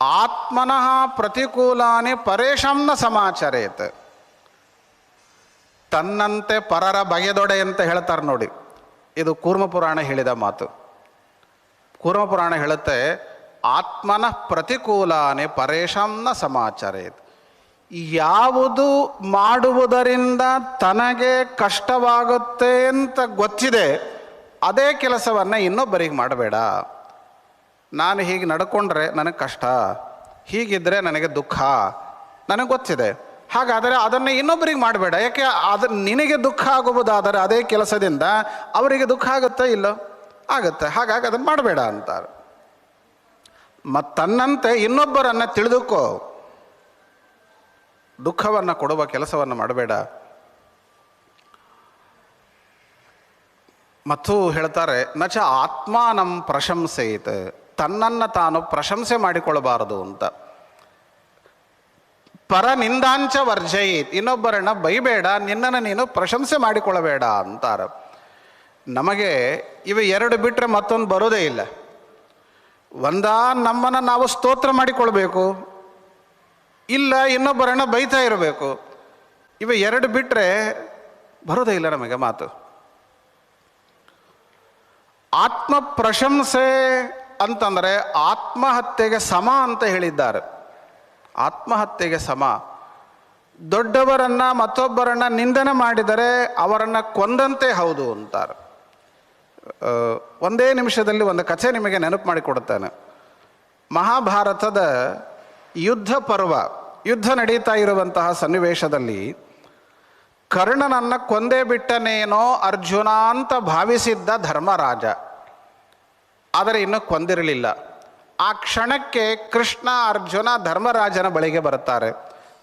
ಆತ್ಮನಃ ಪ್ರತಿಕೂಲಾನಿ ಪರೇಶಾಂ ನ ಸಮಾಚರೇತ್. ತನ್ನಂತೆ ಪರರ ಬಗೆದೊಡೆ ಅಂತ ಹೇಳ್ತಾರೆ ನೋಡಿ, ಇದು ಕೂರ್ಮಪುರಾಣ ಹೇಳಿದ ಮಾತು. ಕೂರ್ಮಪುರಾಣ ಹೇಳುತ್ತೆ, ಆತ್ಮನಃ ಪ್ರತಿಕೂಲಾನಿ ಪರೇಶಾಂ ನ ಸಮಾಚರೇತ್. ಯಾವುದು ಮಾಡುವುದರಿಂದ ತನಗೆ ಕಷ್ಟವಾಗುತ್ತೆ ಅಂತ ಗೊತ್ತಿದೆ ಅದೇ ಕೆಲಸವನ್ನು ಇನ್ನೊಬ್ಬರಿಗೆ ಮಾಡಬೇಡ. ನಾನು ಹೀಗೆ ನಡ್ಕೊಂಡ್ರೆ ನನಗೆ ಕಷ್ಟ, ಹೀಗಿದ್ದರೆ ನನಗೆ ದುಃಖ, ನನಗೆ ಗೊತ್ತಿದೆ. ಹಾಗಾದರೆ ಅದನ್ನು ಇನ್ನೊಬ್ಬರಿಗೆ ಮಾಡಬೇಡ. ಯಾಕೆ? ಅದು ನಿನಗೆ ದುಃಖ ಆಗುವುದಾದರೆ ಅದೇ ಕೆಲಸದಿಂದ ಅವರಿಗೆ ದುಃಖ ಆಗುತ್ತಾ? ಇಲ್ಲೋ? ಆಗುತ್ತೆ. ಹಾಗಾಗಿ ಅದನ್ನು ಮಾಡಬೇಡ ಅಂತಾರೆ. ತನ್ನಂತೆ ಇನ್ನೊಬ್ಬರನ್ನು ತಿಳಿದುಕೋ, ದುಃಖವನ್ನು ಕೊಡುವ ಕೆಲಸವನ್ನು ಮಾಡಬೇಡ. ಮತ್ತು ಹೇಳ್ತಾರೆ, ನಚ ಆತ್ಮಾನಂ ಪ್ರಶಂಸೆಯಿತ್, ತನ್ನನ್ನು ತಾನು ಪ್ರಶಂಸೆ ಮಾಡಿಕೊಳ್ಳಬಾರದು ಅಂತ. ಪರನಿಂದಾಂಚ ವರ್ಜಯಿತ್, ಇನ್ನೊಬ್ಬರನ್ನ ಬೈಬೇಡ, ನಿನ್ನನ್ನು ನೀನು ಪ್ರಶಂಸೆ ಮಾಡಿಕೊಳ್ಳಬೇಡ ಅಂತಾರೆ. ನಮಗೆ ಇವು ಎರಡು ಬಿಟ್ಟರೆ ಮತ್ತೊಂದು ಬರೋದೇ ಇಲ್ಲ. ಒಂದಾ ನಮ್ಮನ್ನು ನಾವು ಸ್ತೋತ್ರ ಮಾಡಿಕೊಳ್ಬೇಕು, ಇಲ್ಲ ಇನ್ನೊಬ್ಬರನ್ನ ಬೈತಾ ಇರಬೇಕು. ಇವು ಎರಡು ಬಿಟ್ಟರೆ ಬರೋದೇ ಇಲ್ಲ ನಮಗೆ ಮಾತು. ಆತ್ಮ ಪ್ರಶಂಸೆ ಅಂತಂದರೆ ಆತ್ಮಹತ್ಯೆಗೆ ಸಮ ಅಂತ ಹೇಳಿದ್ದಾರೆ. ಆತ್ಮಹತ್ಯೆಗೆ ಸಮ. ದೊಡ್ಡವರನ್ನು ಮತ್ತೊಬ್ಬರನ್ನು ನಿಂದನೆ ಮಾಡಿದರೆ ಅವರನ್ನು ಕೊಂದಂತೆ ಹೌದು ಅಂತಾರೆ. ಒಂದೇ ನಿಮಿಷದಲ್ಲಿ ಒಂದು ಕಥೆ ನಿಮಗೆ ನೆನಪು ಮಾಡಿಕೊಡುತ್ತೇನೆ. ಮಹಾಭಾರತದ ಯುದ್ಧ ಪರ್ವ, ಯುದ್ಧ ನಡೀತಾ ಇರುವಂತಹ ಸನ್ನಿವೇಶದಲ್ಲಿ ಕರ್ಣನನ್ನು ಕೊಂದೇ ಬಿಟ್ಟನೇನೋ ಅರ್ಜುನ ಅಂತ ಭಾವಿಸಿದ್ದ ಧರ್ಮರಾಜ, ಆದರೆ ಇನ್ನೂ ಕೊಂದಿರಲಿಲ್ಲ. ಆ ಕ್ಷಣಕ್ಕೆ ಕೃಷ್ಣ ಅರ್ಜುನ ಧರ್ಮರಾಜನ ಬಳಿಗೆ ಬರುತ್ತಾರೆ.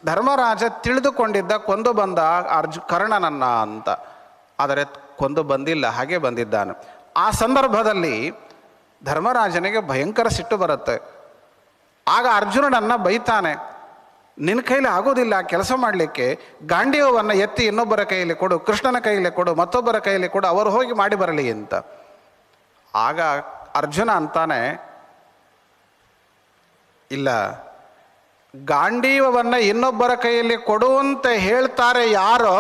ಧರ್ಮರಾಜ ತಿಳಿದುಕೊಂಡಿದ್ದ ಕೊಂದು ಬಂದ ಕರ್ಣನನ್ನ ಅಂತ, ಆದರೆ ಕೊಂದು ಬಂದಿಲ್ಲ, ಹಾಗೆ ಬಂದಿದ್ದಾನೆ. ಆ ಸಂದರ್ಭದಲ್ಲಿ ಧರ್ಮರಾಜನಿಗೆ ಭಯಂಕರ ಸಿಟ್ಟು ಬರುತ್ತೆ. ಆಗ ಅರ್ಜುನನನ್ನು ಬೈತಾನೆ, ನಿನ್ನ ಕೈಲಿ ಆಗೋದಿಲ್ಲ ಕೆಲಸ ಮಾಡಲಿಕ್ಕೆ, ಗಾಂಡೀವವನ್ನು ಎತ್ತಿ ಇನ್ನೊಬ್ಬರ ಕೈಯಲ್ಲಿ ಕೊಡು, ಕೃಷ್ಣನ ಕೈಯಲ್ಲಿ ಕೊಡು, ಮತ್ತೊಬ್ಬರ ಕೈಯಲ್ಲಿ ಕೊಡು, ಅವರು ಹೋಗಿ ಮಾಡಿ ಬರಲಿ ಅಂತ. ಆಗ ಅರ್ಜುನ ಅಂತಾನೆ, ಇಲ್ಲ, ಗಾಂಡೀವವನ್ನು ಇನ್ನೊಬ್ಬರ ಕೈಯಲ್ಲಿ ಕೊಡುವಂತೆ ಹೇಳ್ತಾರೆ ಯಾರೋ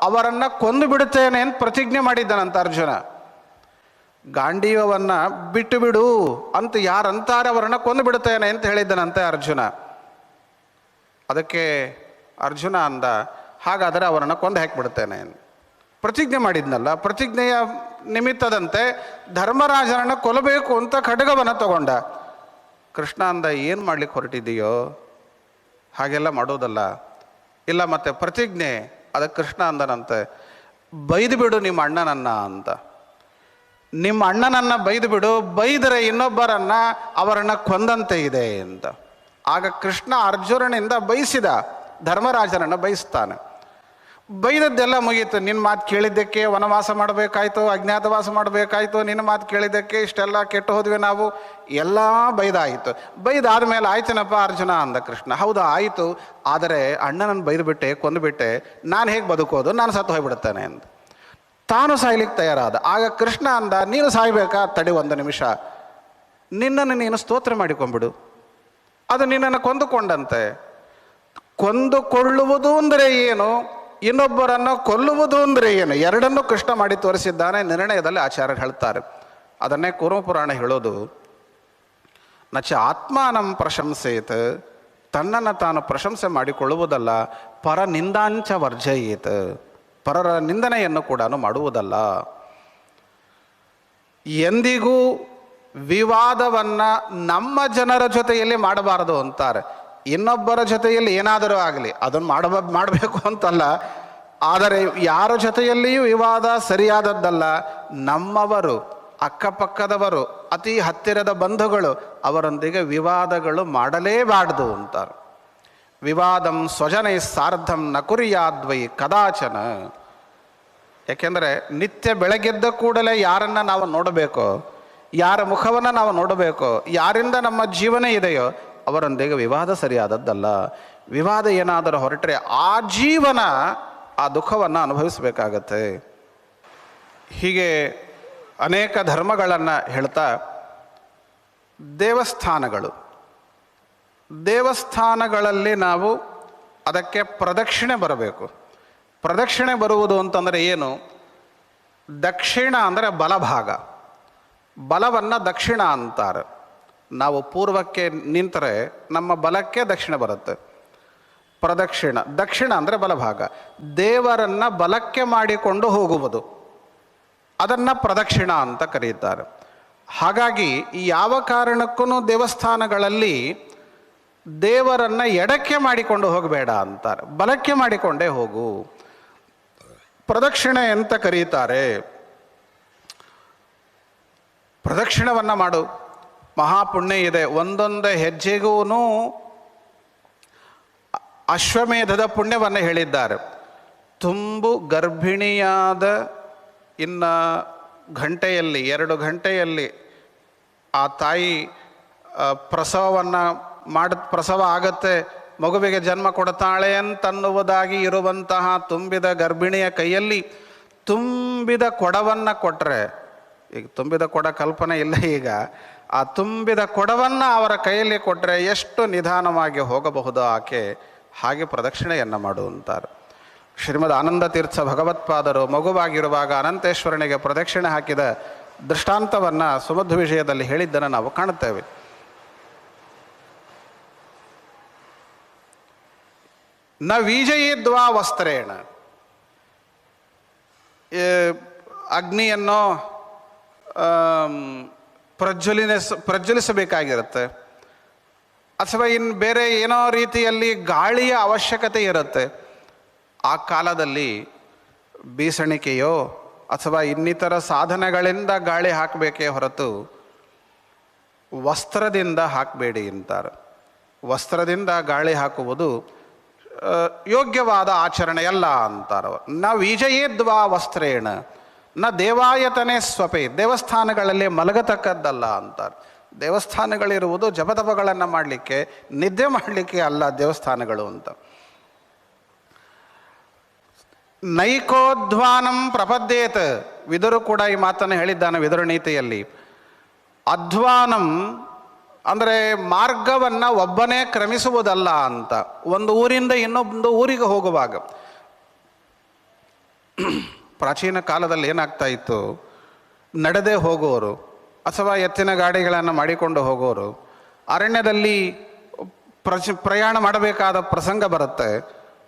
ಅವರನ್ನು ಕೊಂದು ಬಿಡುತ್ತೇನೆ ಅಂತ ಪ್ರತಿಜ್ಞೆ ಮಾಡಿದ್ದಾನಂತ ಅರ್ಜುನ. ಗಾಂಡೀವವನ್ನು ಬಿಟ್ಟು ಬಿಡು ಅಂತ ಯಾರಂತಾರೆ ಅವರನ್ನು ಕೊಂದು ಬಿಡುತ್ತೇನೆ ಅಂತ ಹೇಳಿದ್ದಾನಂತೆ ಅರ್ಜುನ. ಅದಕ್ಕೆ ಅರ್ಜುನ ಅಂದ, ಹಾಗಾದರೆ ಅವರನ್ನು ಕೊಂದು ಹಾಕಿಬಿಡುತ್ತೇನೆ. ಪ್ರತಿಜ್ಞೆ ಮಾಡಿದ್ನಲ್ಲ, ಪ್ರತಿಜ್ಞೆಯ ನಿಮಿತ್ತದಂತೆ ಧರ್ಮರಾಜನನ್ನು ಕೊಲ್ಲಬೇಕು ಅಂತ ಖಡ್ಗವನ್ನು ತಗೊಂಡ. ಕೃಷ್ಣ ಅಂದ, ಏನು ಮಾಡ್ಲಿಕ್ಕೆ ಹೊರಟಿದೆಯೋ? ಹಾಗೆಲ್ಲ ಮಾಡೋದಲ್ಲ. ಇಲ್ಲ, ಮತ್ತೆ ಪ್ರತಿಜ್ಞೆ. ಅದಕ್ಕೆ ಕೃಷ್ಣ ಅಂದನಂತೆ, ಬೈದು ಬಿಡು ನಿಮ್ಮ ಅಣ್ಣನನ್ನ ಅಂತ. ನಿಮ್ಮ ಅಣ್ಣನನ್ನು ಬೈದು ಬಿಡು, ಬೈದರೆ ಇನ್ನೊಬ್ಬರನ್ನು ಅವರನ್ನು ಕೊಂದಂತೆ ಇದೆ ಅಂತ. ಆಗ ಕೃಷ್ಣ ಅರ್ಜುನನಿಂದ ಬೈಸಿದ, ಧರ್ಮರಾಜನನ್ನು ಬಯಸ್ತಾನೆ. ಬೈದದ್ದೆಲ್ಲ ಮುಗೀತು. ನಿನ್ನ ಮಾತು ಕೇಳಿದ್ದಕ್ಕೆ ವನವಾಸ ಮಾಡಬೇಕಾಯ್ತು, ಅಜ್ಞಾತವಾಸ ಮಾಡಬೇಕಾಯ್ತು, ನಿನ್ನ ಮಾತು ಕೇಳಿದ್ದಕ್ಕೆ ಇಷ್ಟೆಲ್ಲ ಕೆಟ್ಟು ಹೋದ್ವಿ ನಾವು, ಎಲ್ಲ ಬೈದಾಯಿತು. ಬೈದಾದ ಮೇಲೆ ಆಯ್ತನಪ್ಪ ಅರ್ಜುನ ಅಂದ ಕೃಷ್ಣ. ಹೌದಾ, ಆಯಿತು, ಆದರೆ ಅಣ್ಣನನ್ನು ಬೈದುಬಿಟ್ಟೆ, ಕೊಂದುಬಿಟ್ಟೆ, ನಾನು ಹೇಗೆ ಬದುಕೋದು? ನಾನು ಸತ್ತು ಹೋಗಿಬಿಡುತ್ತೇನೆ ಅಂತ ತಾನು ಸಾಯ್ಲಿಕ್ಕೆ ತಯಾರಾದ. ಆಗ ಕೃಷ್ಣ ಅಂದ, ನೀನು ಸಾಯ್ಬೇಕಾ? ತಡಿ ಒಂದು ನಿಮಿಷ, ನಿನ್ನನ್ನು ನೀನು ಸ್ತೋತ್ರ ಮಾಡಿಕೊಂಡ್ಬಿಡು, ಅದು ನಿನ್ನನ್ನು ಕೊಂದುಕೊಂಡಂತೆ. ಕೊಂದುಕೊಳ್ಳುವುದು ಅಂದರೆ ಏನು, ಇನ್ನೊಬ್ಬರನ್ನು ಕೊಲ್ಲುವುದು ಅಂದರೆ ಏನು, ಎರಡನ್ನೂ ಕೃಷ್ಣ ಮಾಡಿ ತೋರಿಸಿದ್ದಾನೆ. ನಿರ್ಣಯದಲ್ಲಿ ಆಚಾರ್ಯರು ಹೇಳ್ತಾರೆ. ಅದನ್ನೇ ಕೂರ್ಮಪುರಾಣ ಹೇಳೋದು, ನಚ ಆತ್ಮಾನಂ ಪ್ರಶಂಸೇತ್, ತನ್ನನ್ನು ತಾನು ಪ್ರಶಂಸೆ ಮಾಡಿಕೊಳ್ಳುವುದಲ್ಲ, ಪರನಿಂದಾಂಚ ವರ್ಜಯೇತ್, ಪರರ ನಿಂದನೆಯನ್ನು ಕೂಡ ಮಾಡುವುದಲ್ಲ. ಎಂದಿಗೂ ವಿವಾದವನ್ನು ನಮ್ಮ ಜನರ ಜೊತೆಯಲ್ಲಿ ಮಾಡಬಾರದು ಅಂತಾರೆ. ಇನ್ನೊಬ್ಬರ ಜೊತೆಯಲ್ಲಿ ಏನಾದರೂ ಆಗಲಿ ಅದನ್ನು ಮಾಡಬೇಕು ಅಂತಲ್ಲ, ಆದರೆ ಯಾರ ಜೊತೆಯಲ್ಲಿಯೂ ವಿವಾದ ಸರಿಯಾದದ್ದಲ್ಲ. ನಮ್ಮವರು, ಅಕ್ಕಪಕ್ಕದವರು, ಅತಿ ಹತ್ತಿರದ ಬಂಧುಗಳು, ಅವರೊಂದಿಗೆ ವಿವಾದಗಳು ಮಾಡಲೇಬಾರ್ದು ಅಂತಾರೆ. ವಿವಾದಂ ಸ್ವಜನೈ ಸಾರ್ಧಂ ನ ಕುರ್ಯಾದ್ವೈ ಕದಾಚನ. ಯಾಕೆಂದರೆ ನಿತ್ಯ ಬೆಳಗ್ಗೆದ್ದ ಕೂಡಲೇ ಯಾರನ್ನು ನಾವು ನೋಡಬೇಕೋ, ಯಾರ ಮುಖವನ್ನು ನಾವು ನೋಡಬೇಕೋ, ಯಾರಿಂದ ನಮ್ಮ ಜೀವನ ಇದೆಯೋ ಅವರೊಂದಿಗೆ ವಿವಾದ ಸರಿಯಾದದ್ದಲ್ಲ. ವಿವಾದ ಏನಾದರೂ ಹೊರಟ್ರೆ ಆ ಜೀವನ ಆ ದುಃಖವನ್ನು ಅನುಭವಿಸಬೇಕಾಗತ್ತೆ. ಹೀಗೆ ಅನೇಕ ಧರ್ಮಗಳನ್ನು ಹೇಳ್ತಾ, ದೇವಸ್ಥಾನಗಳು ದೇವಸ್ಥಾನಗಳಲ್ಲಿ ನಾವು ಅದಕ್ಕೆ ಪ್ರದಕ್ಷಿಣೆ ಬರಬೇಕು. ಪ್ರದಕ್ಷಿಣೆ ಬರುವುದು ಅಂತಂದರೆ ಏನು? ದಕ್ಷಿಣ ಅಂದರೆ ಬಲಭಾಗ, ಬಲವನ್ನು ದಕ್ಷಿಣ ಅಂತಾರೆ. ನಾವು ಪೂರ್ವಕ್ಕೆ ನಿಂತರೆ ನಮ್ಮ ಬಲಕ್ಕೆ ದಕ್ಷಿಣ ಬರುತ್ತೆ. ಪ್ರದಕ್ಷಿಣ, ದಕ್ಷಿಣ ಅಂದರೆ ಬಲಭಾಗ, ದೇವರನ್ನು ಬಲಕ್ಕೆ ಮಾಡಿಕೊಂಡು ಹೋಗುವುದು, ಅದನ್ನು ಪ್ರದಕ್ಷಿಣ ಅಂತ ಕರೀತಾರೆ. ಹಾಗಾಗಿ ಯಾವ ಕಾರಣಕ್ಕೂ ದೇವಸ್ಥಾನಗಳಲ್ಲಿ ದೇವರನ್ನು ಎಡಕ್ಕೆ ಮಾಡಿಕೊಂಡು ಹೋಗಬೇಡ ಅಂತಾರೆ, ಬಲಕ್ಕೆ ಮಾಡಿಕೊಂಡೇ ಹೋಗು, ಪ್ರದಕ್ಷಿಣೆ ಅಂತ ಕರೀತಾರೆ. ಪ್ರದಕ್ಷಿಣವನ್ನು ಮಾಡು, ಮಹಾಪುಣ್ಯ ಇದೆ. ಒಂದೊಂದು ಹೆಜ್ಜೆಗೂ ಅಶ್ವಮೇಧದ ಪುಣ್ಯವನ್ನು ಹೇಳಿದ್ದಾರೆ. ತುಂಬು ಗರ್ಭಿಣಿಯಾದ ಇನ್ನು ಗಂಟೆಯಲ್ಲಿ 2 ಗಂಟೆಯಲ್ಲಿ ಆ ತಾಯಿ ಪ್ರಸವವನ್ನು ಪ್ರಸವ ಆಗತ್ತೆ, ಮಗುವಿಗೆ ಜನ್ಮ ಕೊಡ್ತಾಳೆ ಅಂತನ್ನುವುದಾಗಿ ಇರುವಂತಹ ತುಂಬಿದ ಗರ್ಭಿಣಿಯ ಕೈಯಲ್ಲಿ ತುಂಬಿದ ಕೊಡವನ್ನು ಕೊಟ್ಟರೆ, ಈಗ ತುಂಬಿದ ಕೊಡ ಕಲ್ಪನೆ ಇಲ್ಲ, ಈಗ ಆ ತುಂಬಿದ ಕೊಡವನ್ನು ಅವರ ಕೈಯಲ್ಲಿ ಕೊಟ್ಟರೆ ಎಷ್ಟು ನಿಧಾನವಾಗಿ ಹೋಗಬಹುದು ಆಕೆ, ಹಾಗೆ ಪ್ರದಕ್ಷಿಣೆಯನ್ನು ಮಾಡುವಂತಾರೆ. ಶ್ರೀಮದ್ ಆನಂದ ತೀರ್ಥ ಭಗವತ್ಪಾದರು ಮಗುವಾಗಿರುವಾಗ ಅನಂತೇಶ್ವರನಿಗೆ ಪ್ರದಕ್ಷಿಣೆ ಹಾಕಿದ ದೃಷ್ಟಾಂತವನ್ನು ಸುಮಧ್ವ ವಿಷಯದಲ್ಲಿ ಹೇಳಿದ್ದನ್ನು ನಾವು ಕಾಣುತ್ತೇವೆ. ನ ವೀಜಯಿದ್ವಾ ವಸ್ತ್ರೇಣ, ಅಗ್ನಿಯನ್ನು ಪ್ರಜ್ವಲಿಸಬೇಕಾಗಿರುತ್ತೆ, ಅಥವಾ ಇನ್ನು ಬೇರೆ ಏನೋ ರೀತಿಯಲ್ಲಿ ಗಾಳಿಯ ಅವಶ್ಯಕತೆ ಇರುತ್ತೆ. ಆ ಕಾಲದಲ್ಲಿ ಬೀಸಣಿಕೆಯೋ ಅಥವಾ ಇನ್ನಿತರ ಸಾಧನಗಳಿಂದ ಗಾಳಿ ಹಾಕಬೇಕೇ ಹೊರತು ವಸ್ತ್ರದಿಂದ ಹಾಕಬೇಡಿ ಅಂತಾರೆ. ವಸ್ತ್ರದಿಂದ ಗಾಳಿ ಹಾಕುವುದು ಯೋಗ್ಯವಾದ ಆಚರಣೆಯಲ್ಲ ಅಂತಾರವರು. ನ ವಿಜಯೇದ್ವಾ ವಸ್ತ್ರೇಣ ನ ದೇವಾಯತನೇ ಸ್ವಪೇ, ದೇವಸ್ಥಾನಗಳಲ್ಲಿ ಮಲಗತಕ್ಕದ್ದಲ್ಲ ಅಂತಾರೆ. ದೇವಸ್ಥಾನಗಳಿರುವುದು ಜಪತಪಗಳನ್ನು ಮಾಡಲಿಕ್ಕೆ, ನಿದ್ದೆ ಮಾಡಲಿಕ್ಕೆ ಅಲ್ಲ ದೇವಸ್ಥಾನಗಳು ಅಂತ. ನೈಕೋಧ್ವಾನಂ ಪ್ರಪದ್ಯೇತ್, ವಿದುರು ಕೂಡ ಈ ಮಾತನ್ನು ಹೇಳಿದ್ದಾನೆ ವಿದುರ ನೀತಿಯಲ್ಲಿ. ಅಧ್ವಾನಂ ಅಂದರೆ ಮಾರ್ಗವನ್ನು ಒಬ್ಬನೇ ಕ್ರಮಿಸುವುದಲ್ಲ ಅಂತ. ಒಂದು ಊರಿಂದ ಇನ್ನೊಂದು ಊರಿಗೆ ಹೋಗುವಾಗ, ಪ್ರಾಚೀನ ಕಾಲದಲ್ಲಿ ಏನಾಗ್ತಾ ಇತ್ತು, ನಡೆದೇ ಹೋಗುವವರು ಅಥವಾ ಎತ್ತಿನ ಗಾಡಿಗಳನ್ನು ಮಾಡಿಕೊಂಡು ಹೋಗೋರು ಅರಣ್ಯದಲ್ಲಿ ಪ್ರಯಾಣ ಮಾಡಬೇಕಾದ ಪ್ರಸಂಗ ಬರುತ್ತೆ.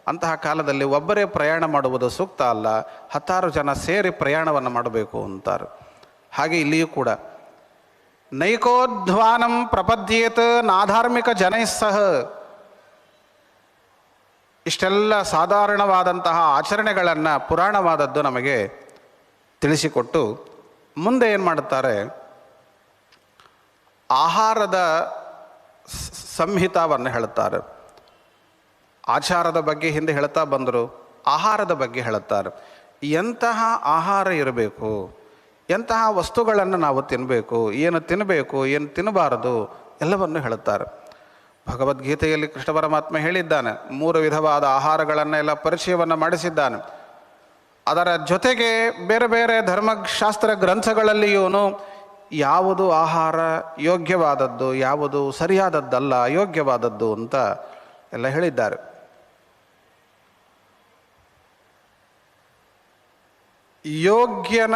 ಅಂತಹ ಕಾಲದಲ್ಲಿ ಒಬ್ಬರೇ ಪ್ರಯಾಣ ಮಾಡುವುದು ಸೂಕ್ತ ಅಲ್ಲ, 10 ಜನ ಸೇರಿ ಪ್ರಯಾಣವನ್ನು ಮಾಡಬೇಕು ಅಂತಾರೆ. ಹಾಗೆ ಇಲ್ಲಿಯೂ ಕೂಡ ನೈಕೋಧ್ವಾನಂ ಪ್ರಪದ್ಯೇತ್ ನಾಧಾರ್ಮಿಕ ಜನೈಸ್ಸಹ, ಇಷ್ಟೆಲ್ಲ ಸಾಧಾರಣವಾದಂತಹ ಆಚರಣೆಗಳನ್ನು ಪುರಾಣವಾದದ್ದು ನಮಗೆ ತಿಳಿಸಿಕೊಟ್ಟು ಮುಂದೆ ಏನು ಮಾಡುತ್ತಾರೆ, ಆಹಾರದ ಸಂಹಿತಾವನ್ನು ಹೇಳುತ್ತಾರೆ. ಆಚಾರದ ಬಗ್ಗೆ ಹಿಂದೆ ಹೇಳ್ತಾ ಬಂದರು, ಆಹಾರದ ಬಗ್ಗೆ ಹೇಳುತ್ತಾರೆ. ಎಂತಹ ಆಹಾರ ಇರಬೇಕು, ಎಂತಹ ವಸ್ತುಗಳನ್ನು ನಾವು ತಿನ್ನಬೇಕು, ಏನು ತಿನ್ನಬೇಕು, ಏನು ತಿನ್ನಬಾರದು ಎಲ್ಲವನ್ನು ಹೇಳುತ್ತಾರೆ. ಭಗವದ್ಗೀತೆಯಲ್ಲಿ ಕೃಷ್ಣ ಪರಮಾತ್ಮ ಹೇಳಿದ್ದಾನೆ, 3 ವಿಧವಾದ ಆಹಾರಗಳನ್ನೆಲ್ಲ ಪರಿಚಯವನ್ನು ಮಾಡಿಸಿದ್ದಾನೆ. ಅದರ ಜೊತೆಗೆ ಬೇರೆ ಬೇರೆ ಧರ್ಮಶಾಸ್ತ್ರ ಗ್ರಂಥಗಳಲ್ಲಿಯೂ ಯಾವುದು ಆಹಾರ ಯೋಗ್ಯವಾದದ್ದು, ಯಾವುದು ಸರಿಯಾದದ್ದಲ್ಲ, ಅಯೋಗ್ಯವಾದದ್ದು ಅಂತ ಎಲ್ಲ ಹೇಳಿದ್ದಾರೆ. ಯೋಗ್ಯನ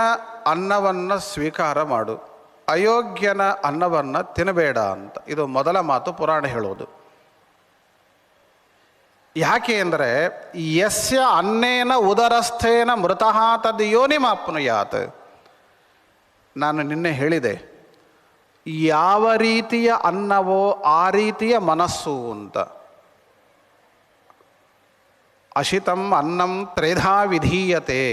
ಅನ್ನವನ್ನು ಸ್ವೀಕಾರ ಮಾಡು, ಅಯೋಗ್ಯನ ಅನ್ನವನ್ನು ತಿನ್ನಬೇಡ ಅಂತ ಇದು ಮೊದಲ ಮಾತು ಪುರಾಣ ಹೇಳೋದು. ಯಾಕೆ ಅಂದರೆ ಯಸ್ಯ ಅನ್ನೇನ ಉದರಸ್ಥೇನ ಮೃತಃ ತದ್ ಯೋನಿಮಾಪ್ನುಯಾತ್. ನಾನು ನಿನ್ನೆ ಹೇಳಿದೆ, ಯಾವ ರೀತಿಯ ಅನ್ನವೋ ಆ ರೀತಿಯ ಮನಸ್ಸು ಅಂತ. ಅಶಿತಂ ಅನ್ನಂ ತ್ರೇಧಾ ವಿಧೀಯತೆ,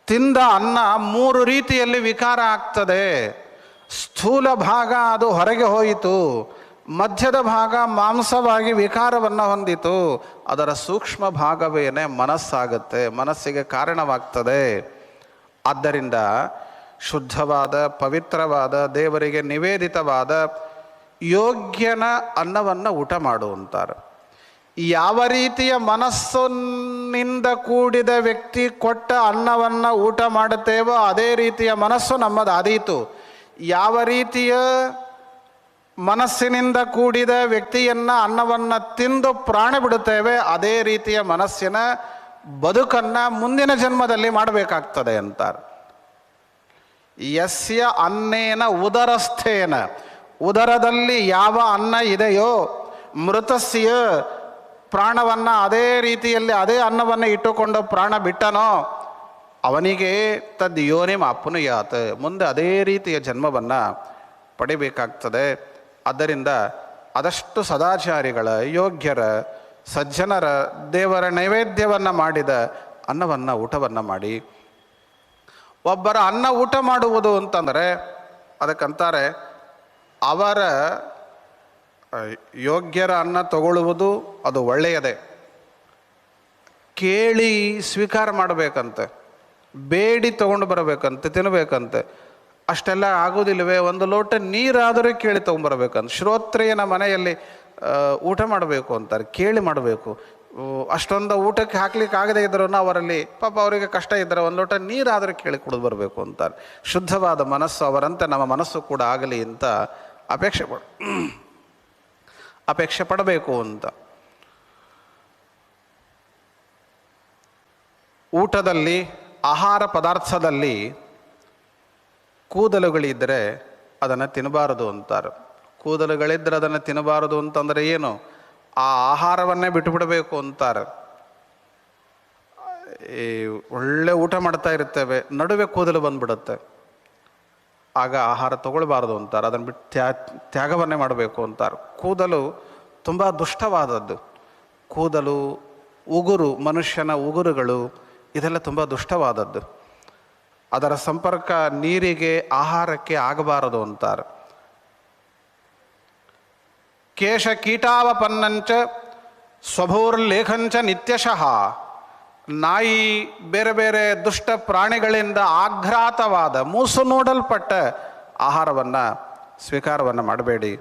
ತಿಂದ ಅನ್ನ 3 ರೀತಿಯಲ್ಲಿ ವಿಕಾರ ಆಗ್ತದೆ. ಸ್ಥೂಲ ಭಾಗ ಅದು ಹೊರಗೆ ಹೋಯಿತು, ಮಧ್ಯದ ಭಾಗ ಮಾಂಸವಾಗಿ ವಿಕಾರವನ್ನು ಹೊಂದಿತು, ಅದರ ಸೂಕ್ಷ್ಮ ಭಾಗವೇನೆ ಮನಸ್ಸಾಗುತ್ತೆ, ಮನಸ್ಸಿಗೆ ಕಾರಣವಾಗ್ತದೆ. ಆದ್ದರಿಂದ ಶುದ್ಧವಾದ ಪವಿತ್ರವಾದ ದೇವರಿಗೆ ನಿವೇದಿತವಾದ ಯೋಗ್ಯನ ಅನ್ನವನ್ನು ಊಟ ಮಾಡು ಅಂತಾರೆ. ಯಾವ ರೀತಿಯ ಮನಸ್ಸಿನಿಂದ ಕೂಡಿದ ವ್ಯಕ್ತಿ ಕೊಟ್ಟ ಅನ್ನವನ್ನು ಊಟ ಮಾಡುತ್ತೇವೋ ಅದೇ ರೀತಿಯ ಮನಸ್ಸು ನಮ್ಮದಾದೀತು. ಯಾವ ರೀತಿಯ ಮನಸ್ಸಿನಿಂದ ಕೂಡಿದ ವ್ಯಕ್ತಿಯನ್ನು ಅನ್ನವನ್ನು ತಿಂದು ಪ್ರಾಣ ಬಿಡುತ್ತೇವೆ, ಅದೇ ರೀತಿಯ ಮನಸ್ಸಿನ ಬದುಕನ್ನು ಮುಂದಿನ ಜನ್ಮದಲ್ಲಿ ಮಾಡಬೇಕಾಗ್ತದೆ ಅಂತಾರೆ. ಯಸ್ಯ ಅನ್ನೇನ ಉದರಸ್ಥೇನ, ಉದರದಲ್ಲಿ ಯಾವ ಅನ್ನ ಇದೆಯೋ ಮೃತಸ್ಯ ಪ್ರಾಣವನ್ನು ಅದೇ ರೀತಿಯಲ್ಲಿ ಅದೇ ಅನ್ನವನ್ನು ಇಟ್ಟುಕೊಂಡು ಪ್ರಾಣ ಬಿಟ್ಟನೋ ಅವನಿಗೆ ತದ್ ಯೋನಿಂ ಆಪ್ನುಯಾತ್, ಮುಂದೆ ಅದೇ ರೀತಿಯ ಜನ್ಮವನ್ನು ಪಡಿಬೇಕಾಗ್ತದೆ. ಆದ್ದರಿಂದ ಆದಷ್ಟು ಸದಾಚಾರಿಗಳ, ಯೋಗ್ಯರ, ಸಜ್ಜನರ, ದೇವರ ನೈವೇದ್ಯವನ್ನು ಮಾಡಿದ ಅನ್ನವನ್ನು ಊಟವನ್ನು ಮಾಡಿ. ಒಬ್ಬರ ಅನ್ನ ಊಟ ಮಾಡುವುದು ಅಂತಂದರೆ ಅದಕ್ಕಂತಾರೆ ಅವರ ಯೋಗ್ಯರ ಅನ್ನ ತಗೊಳ್ಳುವುದು ಅದು ಒಳ್ಳೆಯದೇ. ಕೇಳಿ ಸ್ವೀಕಾರ ಮಾಡಬೇಕಂತೆ, ಬೇಡಿ ತಗೊಂಡು ಬರಬೇಕಂತೆ, ತಿನ್ನಬೇಕಂತೆ. ಅಷ್ಟೆಲ್ಲ ಆಗೋದಿಲ್ಲವೇ? ಒಂದು ಲೋಟ ನೀರಾದರೂ ಕೇಳಿ ತೊಗೊಂಬರ್ಬೇಕಂತ. ಶ್ರೋತ್ರಿಯನ ಮನೆಯಲ್ಲಿ ಊಟ ಮಾಡಬೇಕು ಅಂತಾರೆ, ಕೇಳಿ ಮಾಡಬೇಕು. ಅಷ್ಟೊಂದು ಊಟಕ್ಕೆ ಹಾಕ್ಲಿಕ್ಕೆ ಆಗದೇ ಇದ್ರೂ ಅವರಲ್ಲಿ ಪಾಪ ಅವರಿಗೆ ಕಷ್ಟ ಇದ್ದರೆ ಒಂದು ಲೋಟ ನೀರಾದರೂ ಕೇಳಿ ಕುಡಿದು ಬರಬೇಕು ಅಂತಾರೆ. ಶುದ್ಧವಾದ ಮನಸ್ಸು ಅವರಂತೆ ನಮ್ಮ ಮನಸ್ಸು ಕೂಡ ಆಗಲಿ ಅಂತ ಅಪೇಕ್ಷೆ ಪಡಬೇಕು ಅಂತ. ಊಟದಲ್ಲಿ, ಆಹಾರ ಪದಾರ್ಥದಲ್ಲಿ ಕೂದಲುಗಳಿದ್ದರೆ ಅದನ್ನು ತಿನ್ನಬಾರದು ಅಂತಾರೆ. ಕೂದಲುಗಳಿದ್ದರೆ ಅದನ್ನು ತಿನ್ನಬಾರದು ಅಂತಂದರೆ ಏನು? ಆ ಆಹಾರವನ್ನೇ ಬಿಟ್ಟುಬಿಡಬೇಕು ಅಂತಾರೆ. ಈ ಒಳ್ಳೆ ಊಟ ಮಾಡ್ತಾ ಇರ್ತೇವೆ, ನಡುವೆ ಕೂದಲು ಬಂದ್ಬಿಡುತ್ತೆ, ಆಗ ಆಹಾರ ತಗೊಳ್ಬಾರ್ದು ಅಂತಾರೆ. ಅದನ್ನು ಬಿಟ್ಟು ತ್ಯಾಗವನ್ನೇ ಮಾಡಬೇಕು ಅಂತಾರೆ. ಕೂದಲು ತುಂಬ ದುಷ್ಟವಾದದ್ದು. ಕೂದಲು, ಉಗುರು, ಮನುಷ್ಯನ ಉಗುರುಗಳು ಇದೆಲ್ಲ ತುಂಬ ದುಷ್ಟವಾದದ್ದು. ಅದರ ಸಂಪರ್ಕ ನೀರಿಗೆ, ಆಹಾರಕ್ಕೆ ಆಗಬಾರದು ಅಂತಾರೆ. ಕೇಶ ಕೀಟಾವಪನ್ನಂಚ ಸ್ವಭೋರ್ಲೇಖಂಚ ನಿತ್ಯಶಃ. ನಾಯಿ, ಬೇರೆ ಬೇರೆ ದುಷ್ಟ ಪ್ರಾಣಿಗಳಿಂದ ಆಘ್ರಾತವಾದ, ಮೂಸು ನೋಡಲ್ಪಟ್ಟ ಆಹಾರವನ್ನು ಸ್ವೀಕಾರವನ್ನು ಮಾಡಬೇಡಿ.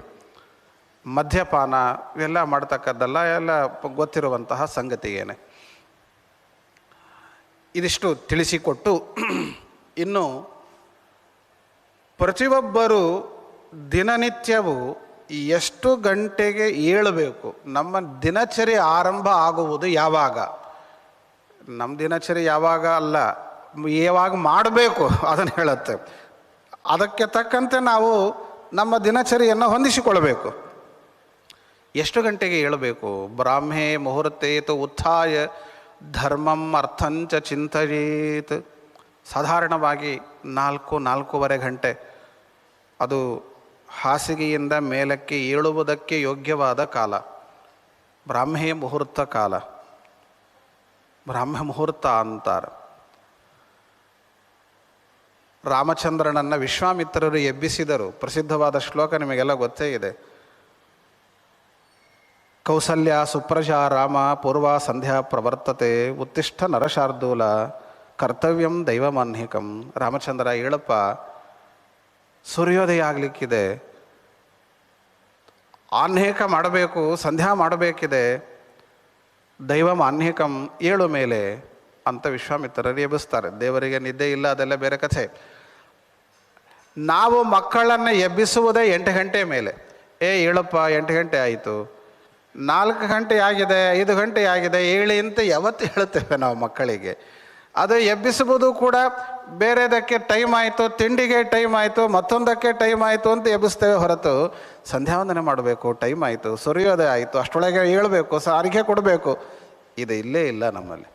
ಮದ್ಯಪಾನ ಇವೆಲ್ಲ ಮಾಡ್ತಕ್ಕದ್ದಲ್ಲ, ಎಲ್ಲ ಗೊತ್ತಿರುವಂತಹ ಸಂಗತಿಗೇನೆ. ಇದಿಷ್ಟು ತಿಳಿಸಿಕೊಟ್ಟು, ಇನ್ನು ಪ್ರತಿಯೊಬ್ಬರು ದಿನನಿತ್ಯವೂ ಎಷ್ಟು ಗಂಟೆಗೆ ಏಳಬೇಕು, ನಮ್ಮ ದಿನಚರಿ ಆರಂಭ ಆಗುವುದು ಯಾವಾಗ, ನಮ್ಮ ದಿನಚರಿ ಯಾವಾಗ ಅಲ್ಲ, ಯಾವಾಗ ಮಾಡಬೇಕು ಅದನ್ನು ಹೇಳುತ್ತೆ. ಅದಕ್ಕೆ ತಕ್ಕಂತೆ ನಾವು ನಮ್ಮ ದಿನಚರಿಯನ್ನು ಹೊಂದಿಸಿಕೊಳ್ಬೇಕು. ಎಷ್ಟು ಗಂಟೆಗೆ ಏಳಬೇಕು? ಬ್ರಾಹ್ಮೇ ಮುಹೂರ್ತೇತು ಉತ್ಥಾಯ ಧರ್ಮಂ ಅರ್ಥಂಚ ಚಿಂತಯೇತ್. ಸಾಧಾರಣವಾಗಿ 4-4:15 ಗಂಟೆ ಅದು ಹಾಸಿಗೆಯಿಂದ ಮೇಲಕ್ಕೆ ಏಳುವುದಕ್ಕೆ ಯೋಗ್ಯವಾದ ಕಾಲ. ಬ್ರಾಹ್ಮೇ ಮುಹೂರ್ತ ಕಾಲ, ಬ್ರಾಹ್ಮ ಮುಹೂರ್ತ ಅಂತಾರೆ. ರಾಮಚಂದ್ರನನ್ನು ವಿಶ್ವಾಮಿತ್ರರು ಎಬ್ಬಿಸಿದರು. ಪ್ರಸಿದ್ಧವಾದ ಶ್ಲೋಕ ನಿಮಗೆಲ್ಲ ಗೊತ್ತೇ ಇದೆ. ಕೌಸಲ್ಯ ಸುಪ್ರಜಾ ರಾಮ ಪೂರ್ವ ಸಂಧ್ಯಾ ಪ್ರವರ್ತತೆ ಉತ್ತಿಷ್ಠ ನರಶಾರ್ದೂಲ ಕರ್ತವ್ಯಂ ದೈವಮಾನ್ಹಿಕಂ. ರಾಮಚಂದ್ರ ಹೇಳಪ್ಪ, ಸೂರ್ಯೋದಯ ಆಗಲಿಕ್ಕಿದೆ, ಆಹ್ನಿಕ ಮಾಡಬೇಕು, ಸಂಧ್ಯಾ ಮಾಡಬೇಕಿದೆ, ದೈವ ಮಾನ್ಹಿಕಂ, ಏಳು ಮೇಲೆ ಅಂತ ವಿಶ್ವಾಮಿತ್ರರು ಎಬ್ಬಿಸ್ತಾರೆ. ದೇವರಿಗೆ ನಿದ್ದೆ ಇಲ್ಲ, ಅದೆಲ್ಲ ಬೇರೆ ಕಥೆ. ನಾವು ಮಕ್ಕಳನ್ನು ಎಬ್ಬಿಸುವುದೇ 8 ಗಂಟೆ ಮೇಲೆ. ಏಳಪ್ಪ 8 ಗಂಟೆ ಆಯಿತು, 4 ಗಂಟೆ ಆಗಿದೆ, 5 ಗಂಟೆ ಆಗಿದೆ, ಹೇಳಿ ಅಂತ ಯಾವತ್ತು ಹೇಳುತ್ತೇವೆ ನಾವು ಮಕ್ಕಳಿಗೆ. ಅದು ಎಬ್ಬಿಸುವುದು ಕೂಡ ಬೇರೆದಕ್ಕೆ ಟೈಮ್ ಆಯಿತು, ತಿಂಡಿಗೆ ಟೈಮ್ ಆಯಿತು, ಮತ್ತೊಂದಕ್ಕೆ ಟೈಮ್ ಆಯಿತು ಅಂತ ಎಬ್ಬಿಸ್ತೇವೆ ಹೊರತು ಸಂಧ್ಯಾವಂದನೆ ಮಾಡಬೇಕು, ಟೈಮ್ ಆಯಿತು, ಸೂರ್ಯೋದಯ ಆಯಿತು, ಅಷ್ಟರೊಳಗೆ ಹೇಳಬೇಕು, ಸಾರಿಗೆ ಕೊಡಬೇಕು, ಇದು ಇಲ್ಲೇ ಇಲ್ಲ ನಮ್ಮಲ್ಲಿ.